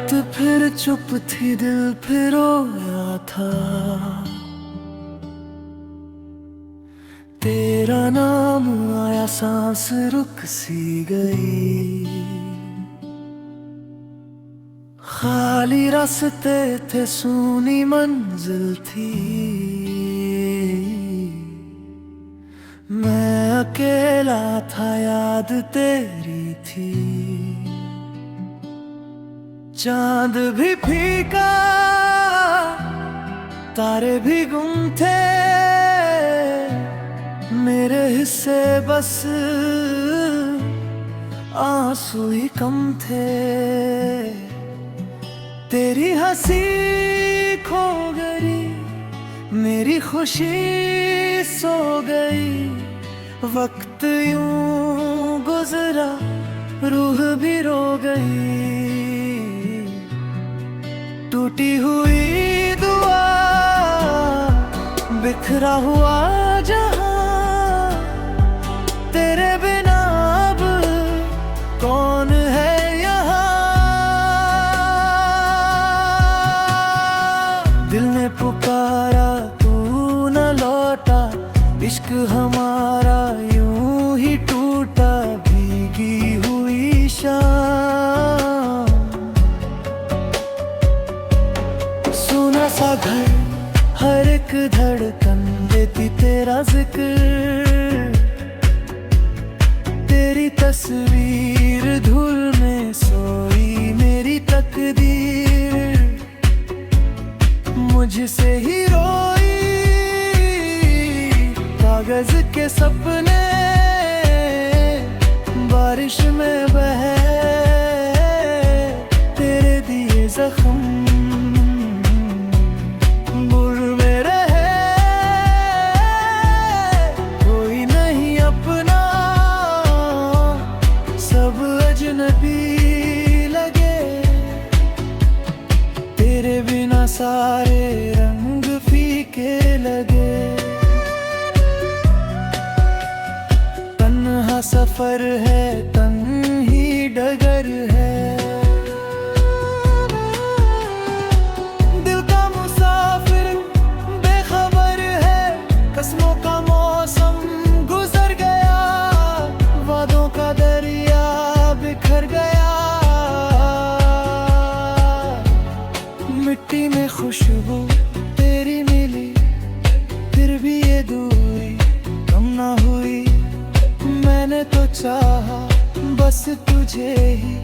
रात फिर चुप थी, दिल फिर रोया था। तेरा नाम आया, सांस रुक सी गई। खाली रास्ते थे, सूनी मंजिल थी। मैं अकेला था, याद तेरी थी। चांद भी फीका, तारे भी गुम थे। मेरे हिस्से बस आंसू ही कम थे। तेरी हंसी खो गई, मेरी खुशी सो गई। वक्त यूं गुजरा, रूह भी रो गई। टूटी हुई दुआ, बिखरा हुआ जहां। तेरे बिना अब कौन है यहाँ। दिल ने पुकारा, तू न लौटा। इश्क हमारा यूं ही टूटा, भीगी हुई शाम। सुना सा घर, हर एक धड़कन देती तेरा जिक्र। तेरी तस्वीर धूल में सोई, मेरी तकदीर मुझसे ही रोई। कागज के सपने बारिश में बहे। तेरे दिए जख्म सारे रंग फीके लगे। तन्हा सफर है, तन्ही डगर है। दिल का मुसाफिर बेखबर है। कसमों का मौसम गुजर गया, वादों का दरिया बिखर गया। मिट्टी में खुशबू तेरी मिली, फिर भी ये दूरी कम ना हुई। मैंने तो चाहा बस तुझे ही,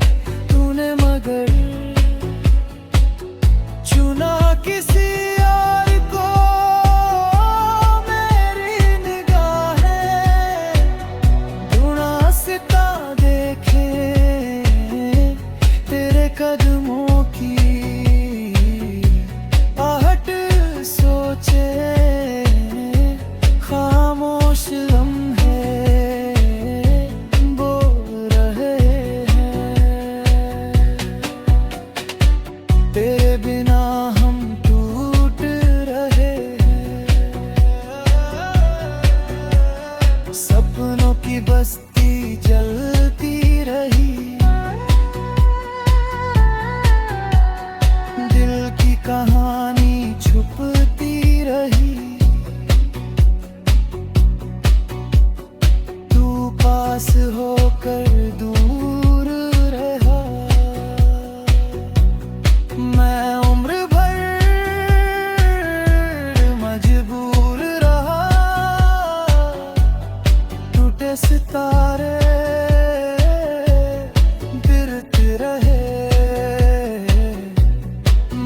तूने मगर चुना किसी और को। मेरी निगाहें ढूंढा सिता देखे तेरे कदमों की। खामोश लम्हे बोल रहे हैं। तेरे बिना हम टूट रहे हैं। सपनों की बस्ती जलती रही। दिल की कहानी छुपती रही। पास होकर दूर रहा। मैं उम्र भर मजबूर रहा। टूटे सितारे गिरते रहे।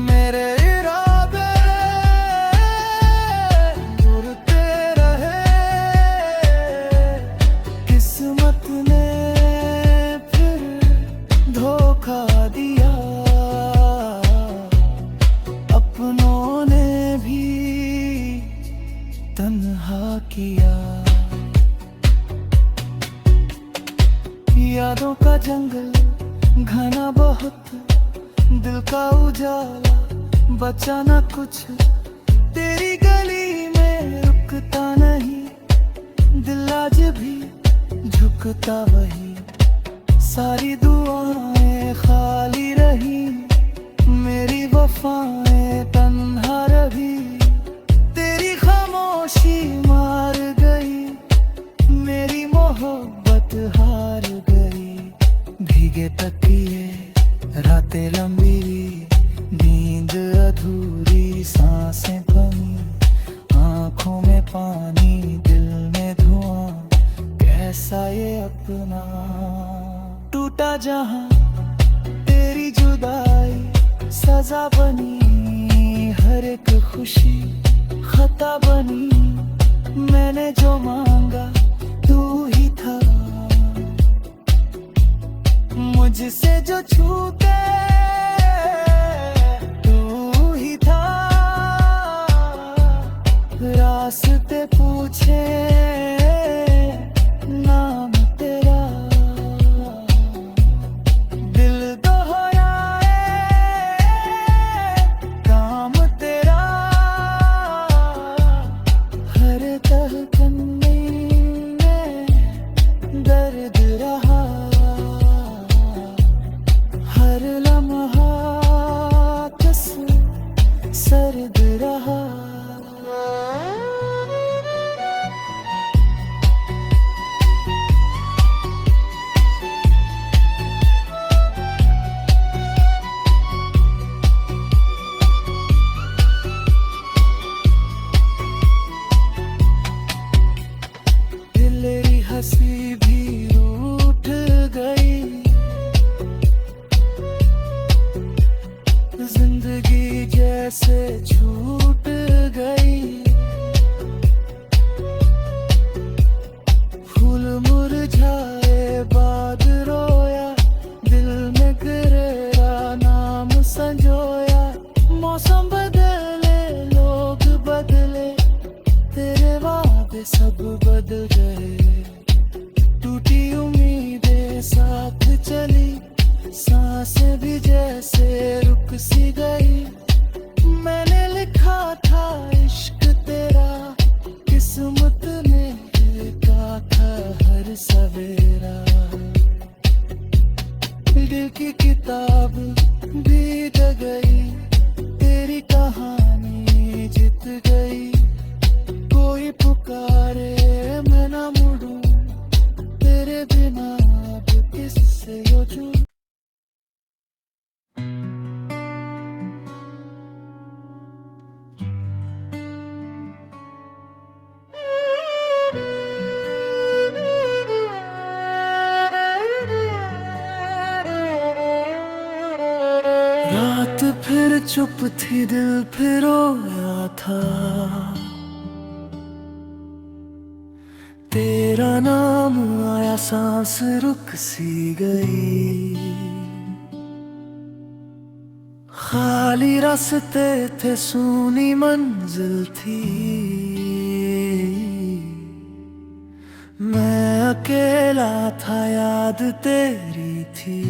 मेरे इरादे उड़ते रहे। किस्मत ने फिर धोखा दिया। अपनों ने भी तन्हा किया। यादों का जंगल घना बहुत, दिल का उजाला बचा न कुछ। तेरी गली में रुकता नहीं, दिल आज भी झुकता वही। सारी दुआएं खाली रही, मेरी वफाएं तन्हा रही, तेरी खामोशी मार गई, मेरी मोहब्बत हार गई। भीगे तकिए रातें लंबी, नींद अधूरी, सांसें कमी, आंखों में पानी, दिल में धुआं, कैसा ये अपना टूटा जहां। तेरी जुदाई सजा बनी, हर एक खुशी खता बनी। मैंने जो मांगा तू ही था, मुझसे जो छूटे तू ही था। रास्ते पूछे नाम तेरा, दिल दोहराए काम तेरा। हर धड़कन में दर्द रहा, हर लम्हा सर्द रहा। दिलेरी हंसी भी रूठ गई, जिंदगी जैसे छूट गई। फूल मुरझाए बाद रोया, दिल में गिरा नाम संजोया। मौसम बदले लोग बदले, तेरे वादे सब बदल गए। टूटी उम्मीदें साथ चली, सांसें भी जैसे रुक सी गई। मैंने लिखा था इश्क तेरा, किस्मत ने लिखा था हर सवेरा। दिल की किताब बीत गई, तेरी कहानी जीत गई। कोई पुकारे मैं ना मुड़ूं, तेरे बिना अब किससे योजूं। रात फिर चुप थी, दिल फिर रोया था। तेरा नाम आया, सांस रुक सी गई। खाली रास्ते थे, सूनी मंजिल थी। मैं अकेला था, याद तेरी थी।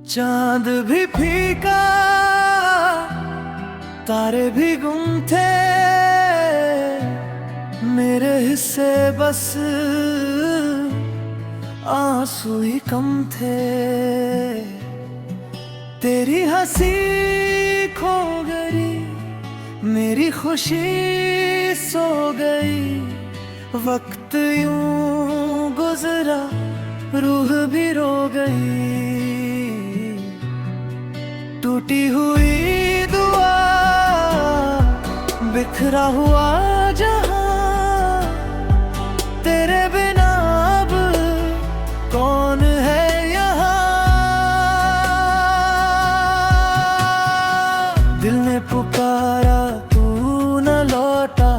चांद भी फीका, तारे भी गुम थे। मेरे हिस्से बस आंसू ही कम थे। तेरी हंसी खो गई, मेरी खुशी सो गई। वक्त यूं गुजरा, रूह भी रो गई। टूटी हुई दुआ, बिखरा हुआ जहां, तेरे बिना अब कौन है यहाँ। दिल ने पुकारा, तू न लौटा।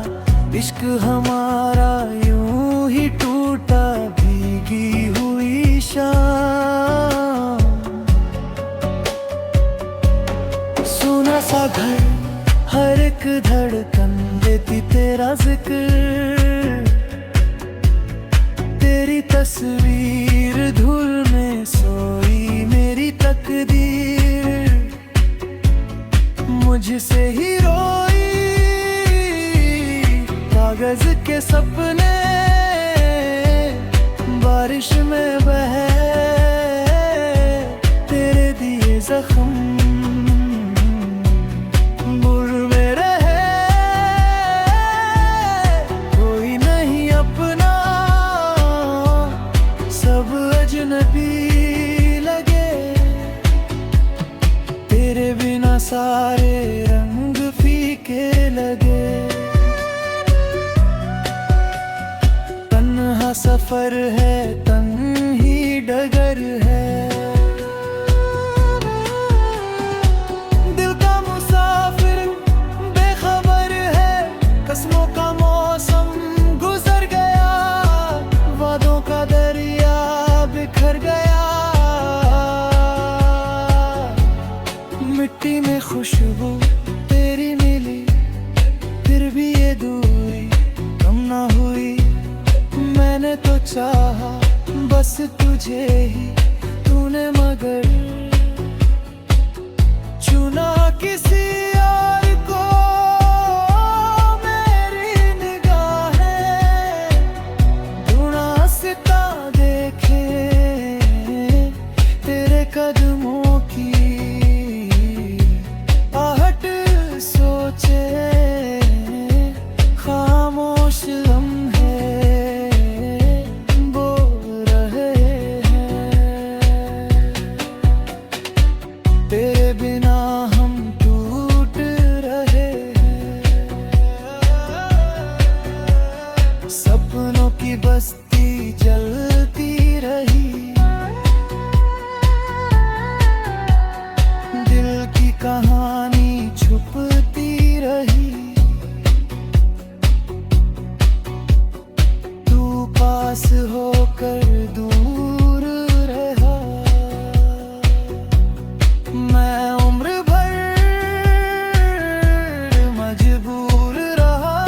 इश्क हमारा यूं ही टूटा, भीगी हुई शाम। सुना सा घर, हर एक धड़कन देती तेरा जिक्र। तेरी तस्वीर धूल में सोई, मेरी तकदीर मुझसे ही रोई। कागज के सपने बारिश में बहे, तेरे दिए जख्म बुर में रहे, कोई नहीं अपना, सब अजनबी लगे। तेरे बिना सारे रंग फीके लगे। तन्हा सफर है, तन्ही डगर है, दिल का मुसाफिर बेखबर है। कसमों का मौसम गुजर गया, वादों का दरिया बिखर गया। मिट्टी में खुशबू तेरी मिली, फिर भी ये दूरी कम ना हुई। मैंने तो चाहा बस तुझे ही, तूने मगर चुना किसी और को। मेरी निगाहें ढूंढा सिता देखे, तेरे कदमों की आहट सोचे। खामोश लम्हे बोल रहे हैं, तेरे बिना हम टूट रहे हैं। सपनों की बस्ती जलती रही, दिल की कहानी छुपती रही। तू पास होकर दूर रहा, मैं उम्र भर मजबूर रहा।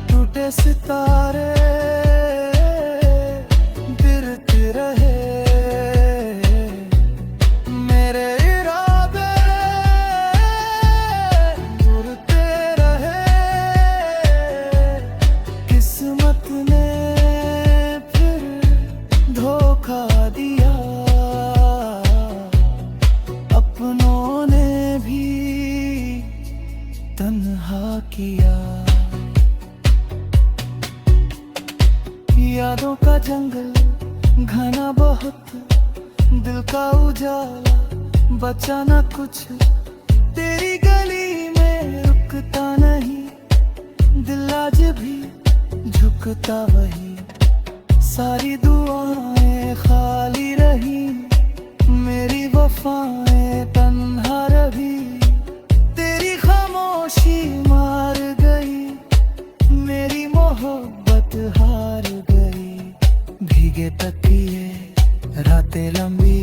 टूटे सितारे गिरते रहे, मेरे इरादे उड़ते रहे। किस्मत ने फिर धोखा दिया, अपनों ने भी तन्हा किया। यादों का जंगल घना बहुत, दिल का उजाला बचा न कुछ। तेरी गली में रुकता नहीं, दिल आज भी झुकता वही। सारी दुआएं खाली रही, मेरी वफाएं तन्हा रही। तेरी खामोशी मार गई, मेरी मोहब्बत हार गई। भीगे तकिए रातें लंबी,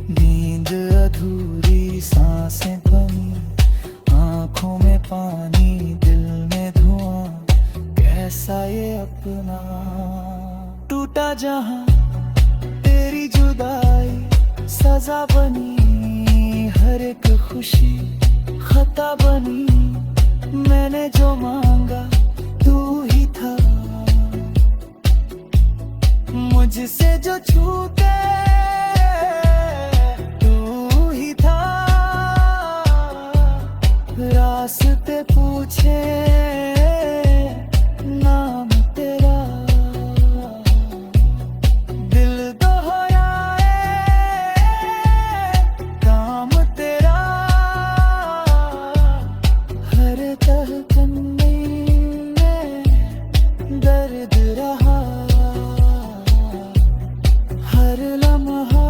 नींद अधूरी, सांसें कमी, आंखों में पानी, दिल में धुआं। कैसा ये अपना टूटा जहां, तेरी जुदाई सजा बनी। हर एक खुशी खता बनी, मैंने जो मांगा तू ही था। मुझसे जो छूटे तू ही था। रास्ते पूछे नाम तेरा, दिल दोहराए काम तेरा। हर धड़कन में दर्द रहा, हर लम्हा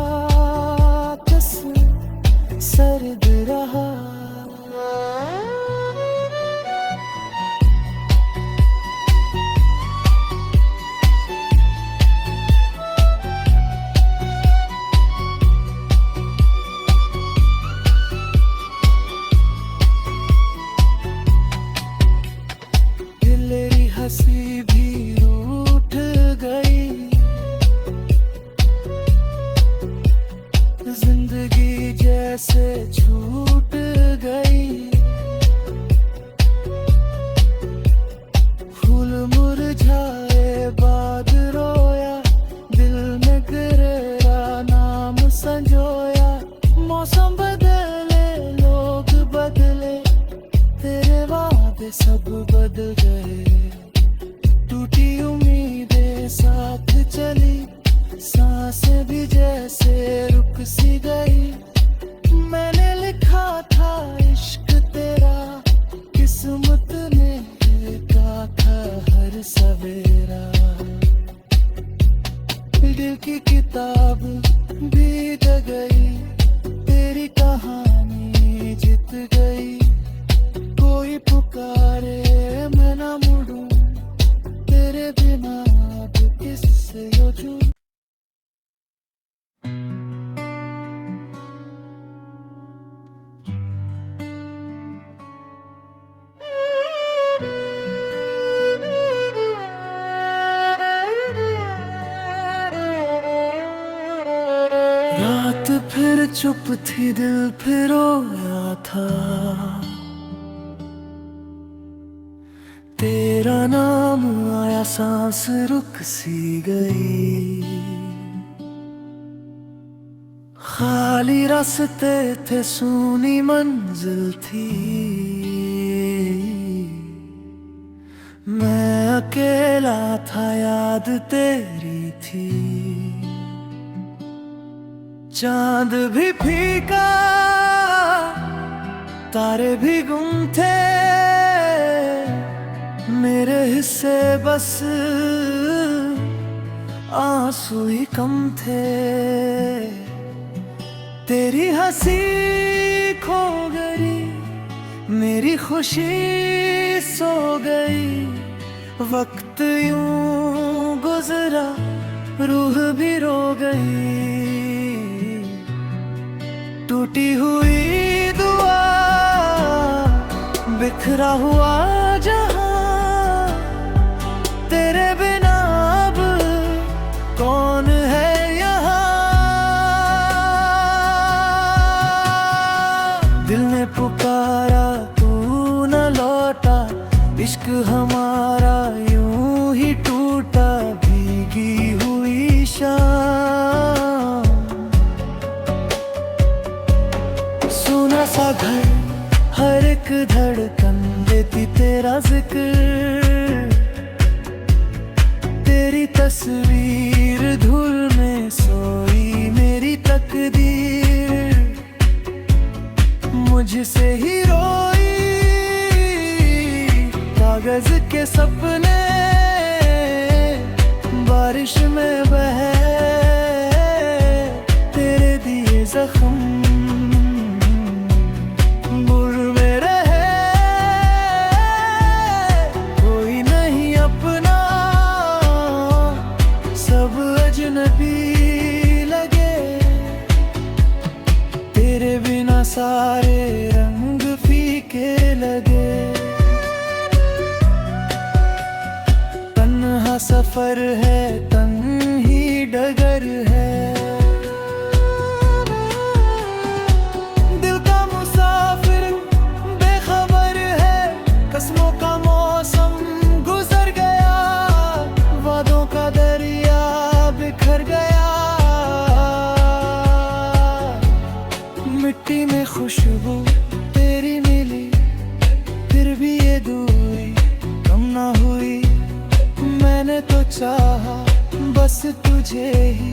सर्द रहा। दिल की किताब बीत गई, तेरी कहानी जीत गई। कोई पुकारे मैं ना मुड़ूं, तेरे बिना अब किससे योजूं। रात फिर चुप थी, दिल फिर रोया था। तेरा नाम आया, सांस रुक सी गई। खाली रास्ते थे, सूनी मंजिल थी। मैं अकेला था, याद तेरी थी। चांद भी फीका, तारे भी गुम थे। मेरे हिस्से बस आंसू ही कम थे। तेरी हंसी खो गई, मेरी खुशी सो गई। वक्त यूं गुजरा, रूह भी रो गई। टूटी हुई दुआ, बिखरा हुआ जहां, तेरे बिना अब कौन है यहाँ। दिल ने पुकारा, तू न लौटा। इश्क हमारा यूं ही टूटा, भीगी हुई शाम। सुना सा घर, हर एक धड़कन देती तेरा जिक्र। तेरी तस्वीर धूल में सोई, मेरी तकदीर मुझसे ही रोई। कागज के सपने बारिश में बहे, तेरे दिए जख्म सारे रंग फीके लगे। तन्हा सफर है, तन्ही डगर है। दिल का मुसाफिर बेखबर है, कसमों का मौसम गुजर गया। वादों का दरिया बिखर गया। मिट्टी में खुशबू तेरी मिली, फिर भी ये दूरी कम ना हुई। मैंने तो चाहा बस तुझे ही,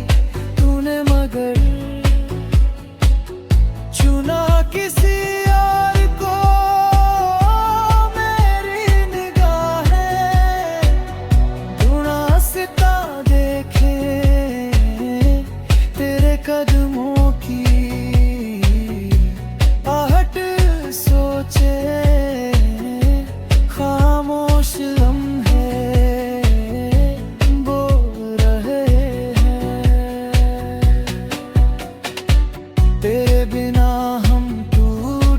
तूने मगर चुना किसी और को। मेरी निगाहें ढूंढा सिता देखे, तेरे कदमों की खामोश लम्हे बोल रहे हैं। तेरे बिना हम टूट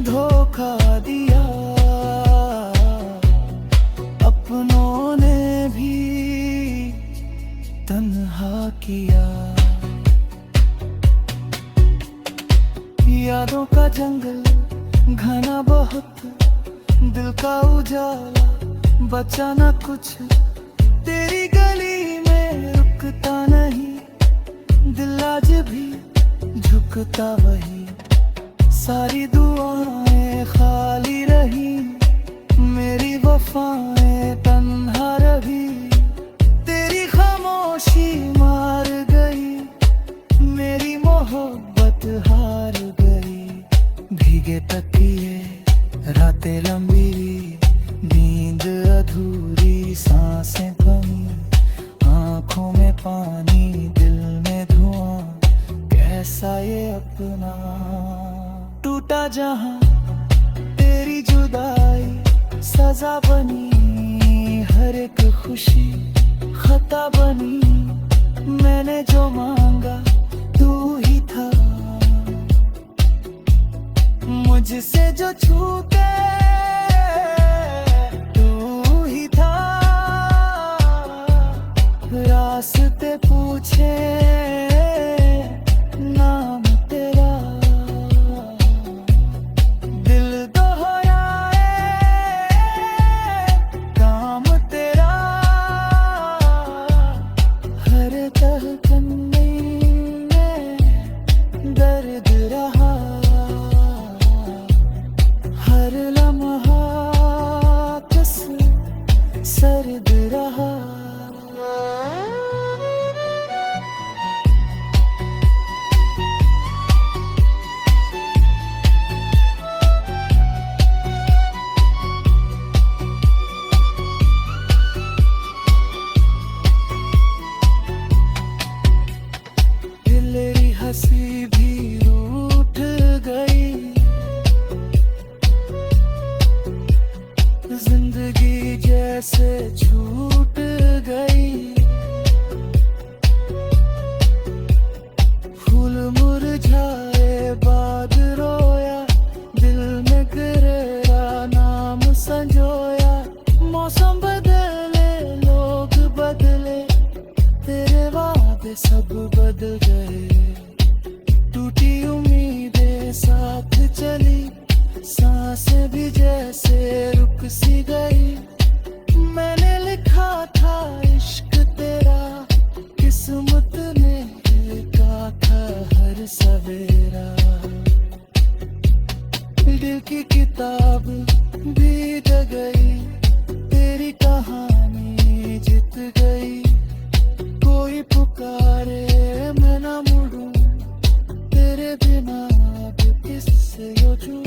धोखा दिया, अपनों ने भी तन्हा किया। यादों का जंगल घना बहुत, दिल का उजाला बचा न कुछ। तेरी गली में रुकता नहीं, दिल आज भी झुकता वही। सारी दुआएं खाली रही, मेरी वफाएं तन्हा रही। तेरी खामोशी मार गई, मेरी मोहब्बत हार गई। भीगे तकिए रातें लंबी, नींद अधूरी, सांसें कमी, आंखों में पानी, दिल में धुआं। कैसा ये अपना टूटा जहां, तेरी जुदाई सजा बनी। हर एक खुशी खता बनी, मैंने जो मांगा तू ही था। मुझसे जो छूटे तू ही था। रास्ते पूछे नाम तेरा, दिल दोहराए काम तेरा। हर धड़कन में दर्द रहा, हर लम्हा कसम सर्द रहा। दिलेरी हंसी भी रूठ गई, जिंदगी जैसे छूट गई। फूल मुरझाए बाद रोया, दिल में गिरा नाम संजोया। मौसम बदले लोग बदले, तेरे वादे सब बदल गए। टूटी उम्मीदें साथ चली, सांसें भी जैसे रुक सी गई। मैंने लिखा था इश्क तेरा, किस्मत ने लिखा था हर सवेरा। दिल की किताब बीत गई, तेरी कहानी जीत गई। कोई पुकारे मैं ना मुड़ूं, तेरे बिना अब किससे योजूं।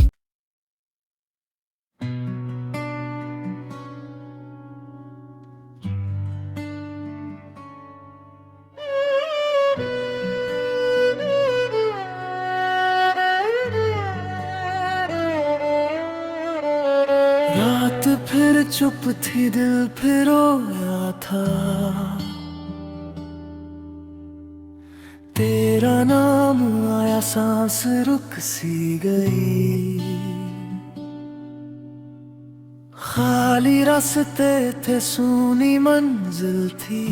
रात फिर चुप थी, दिल फिर रोया था। तेरा नाम आया, सांस रुक सी गई। खाली रास्ते थे, सूनी मंजिल थी।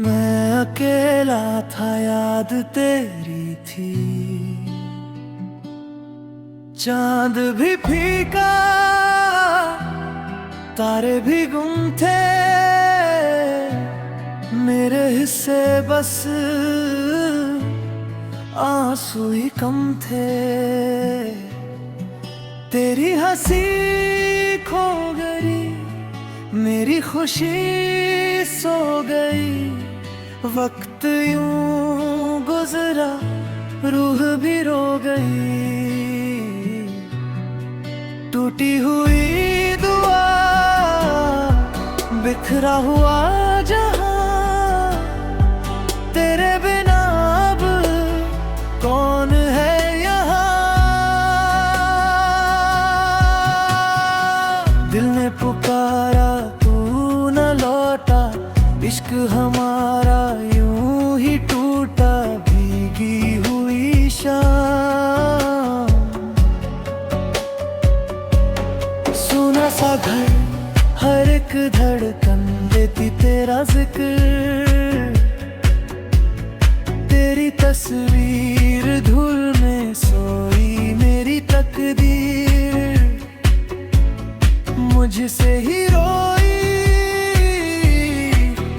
मैं अकेला था, याद तेरी थी। चांद भी फीका, तारे भी गुम थे। मेरे हिस्से बस आंसू ही कम थे। तेरी हंसी खो गई, मेरी खुशी सो गई। वक्त यूं गुजरा, रूह भी रो गई। टूटी हुई दुआ, बिखरा हुआ जहां, तेरे बिना अब कौन है यहाँ। दिल ने पुकारा, तू न लौटा। इश्क हमारा यूं ही टूटा, भीगी हुई शाम। सा घर, हर एक धड़कन देती तेरा जिक्र। तेरी तस्वीर धूल में सोई मेरी तकदीर, मुझसे ही रोई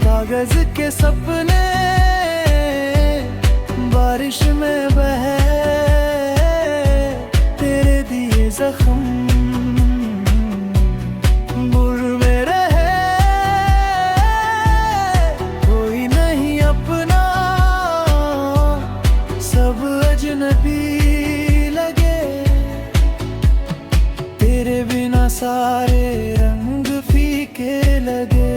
कागज के सपने, बारिश में बहे तेरे दिए जख्म। बुर में रहे कोई नहीं अपना, सब अजनबी लगे। तेरे बिना सारे रंग फीके लगे।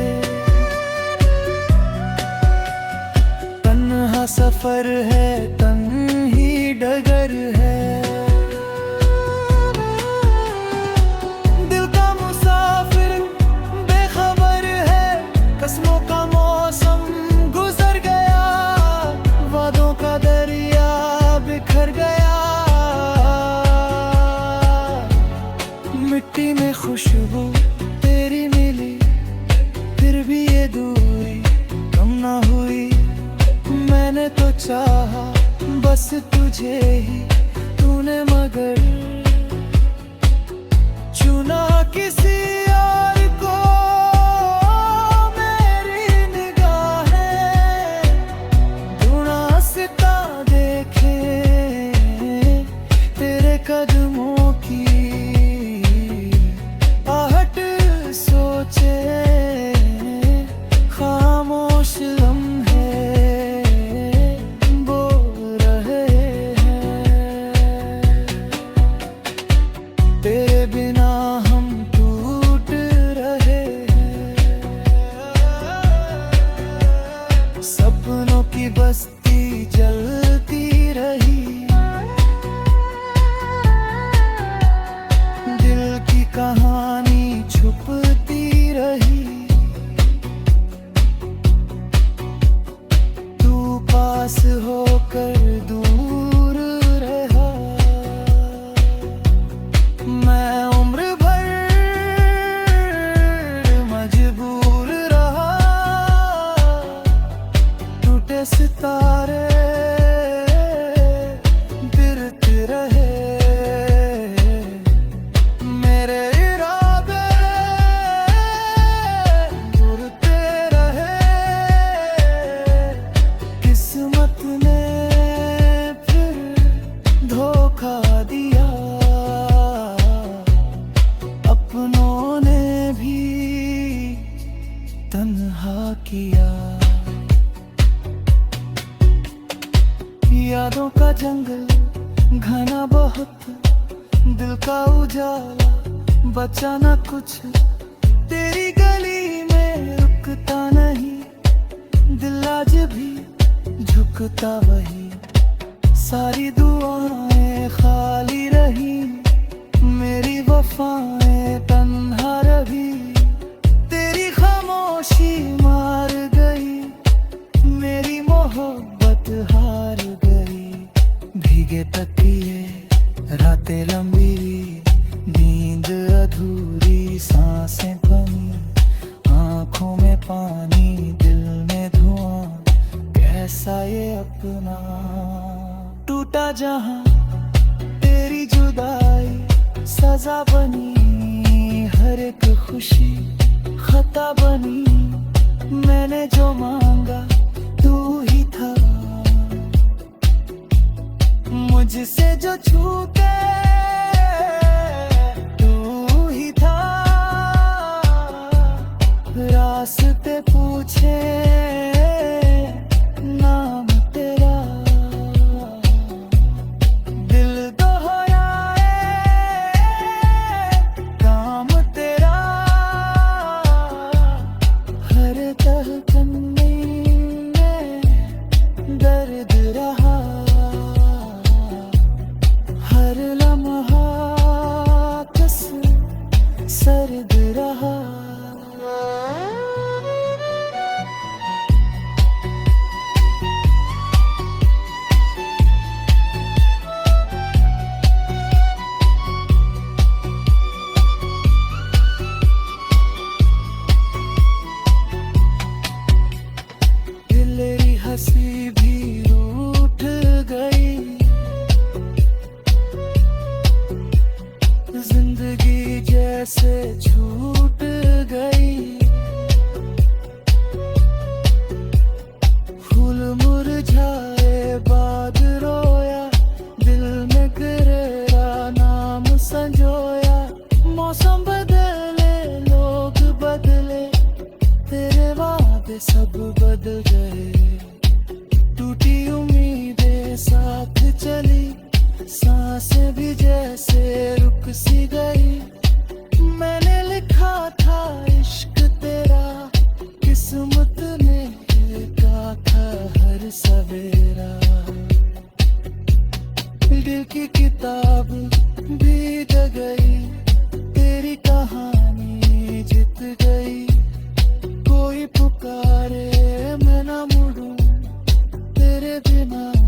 तन्हा सफर है, तन्ही डगर है, दिल का मुसाफिर बेखबर है। कसमों का मौसम गुजर गया, वादों का दरिया बिखर गया। मिट्टी में खुशबू तेरी मिली, फिर भी ये दूरी कम ना हुई। मैंने तो चाहा बस तुझे ही, तूने मगर चुना किसी और को। मेरी निगाहें ढूंढा सिता देखे तेरे कदमों की आहट सोचे। खामोश लम्हे तेरे बिना हम टूट रहे हैं। सपनों की बस्ती जलती रही, दिल की कहानी छुपती रही। तू पास होकर दूर रहा, मैं उम्र भर मजबूर रहा। टूटे सितारे गिरते रहे, मेरे इरादे उड़ते रहे। किस्मत ने फिर धोखा दिया, अपनों ने भी तन्हा किया। यादों का जंगल घना बहुत, दिल का उजाला बचा न कुछ। तेरी गली में रुकता नहीं, दिल आज भी झुकता वही। सारी दुआएं खाली रही, मेरी वफाएं तन्हा रही। तेरी खामोशी मार गई, मेरी मोहब्बत हार गई। भीगे तकिए रातें लंबी, नींद अधूरी, सांसें थमी, आंखों में पानी, दिल में धुआं। कैसा ये अपना टूटा जहां, तेरी जुदाई सजा बनी। हर एक खुशी खता बनी, मैंने जो मांगा तू ही था। मुझसे जो छूटे तू ही था। रास्ते पूछे नाम तेरा, दिल दोहराए काम तेरा। हर धड़कन में दर्द रहा, हर लम्हा सर्द रहा। सांसें भी जैसे रुक सी गई। मैंने लिखा था इश्क तेरा, किस्मत ने लिखा था हर सवेरा। दिल की किताब भीग गई, तेरी कहानी जीत गई। कोई पुकारे मैं ना मुड़ूं तेरे बिना।